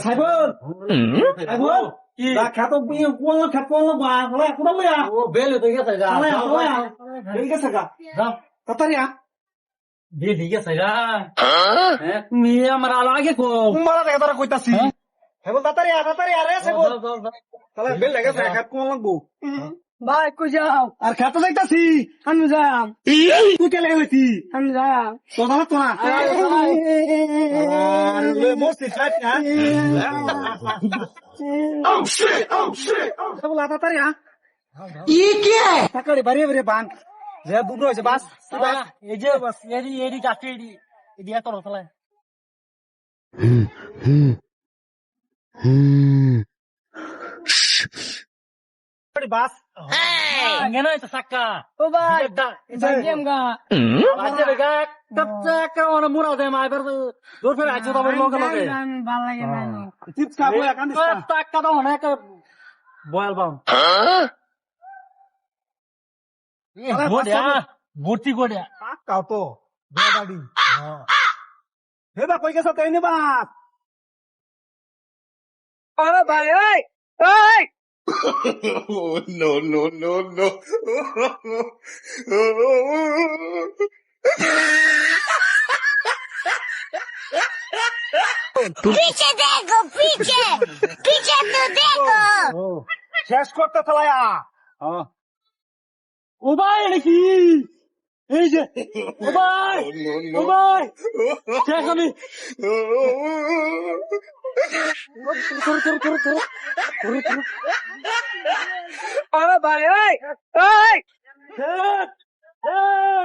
সাইবল সাইবল না খেত কোন খেত কোন বা হলে কোন লইয়া ও বেলে তো গেছে গা হলে ঠিক আছে গা যাও তাড়াতাড়ি আ দিয়ে ঠিক আছে গা হ্যাঁ তুমি আমার আগে কো মারা দেখা তারা কইতাছি সাইবল তাড়াতাড়ি আ রে সাইবল যাও তাহলে বেল লাগে খেত কোন লাগবো ভাই কই যাও আর খেত যাইতাছি আমি যাও তুই কেলে হইতি আমি যাও তো দাও তো না আর লে মোস্তি খাট না সাইবল তাড়াতাড়ি আ ये क्या है তাকাড়ি বাড়ি বাড়ি বান যে দুটো হইছে বাস এই যে এডি কাছে এডি এত রসলা বাস কেন এটা সাক্কা ओ भाई गेम का আজে বেগা কচ্চা কেমন মুরা দে মা এবার দূর ফের আইছো তো লগে লগে ভাল লাগে না চিপস খাবো একান দিস না টাকা দাও না বয়াল বাম গোড়া ভর্তি গোড়া কাও তো দাদি হেবা কই গেছ তাই নে বাস अरे भाई ओए ओए Oh, no, no, no, no. पीछे देखो पीछे पीछे तो देखो শেষ করতে ফেলায়া ও ভাই নাকি এই যে ও ভাই ও ভাই শেষ আমি अरे भाई ओए ओए শেষ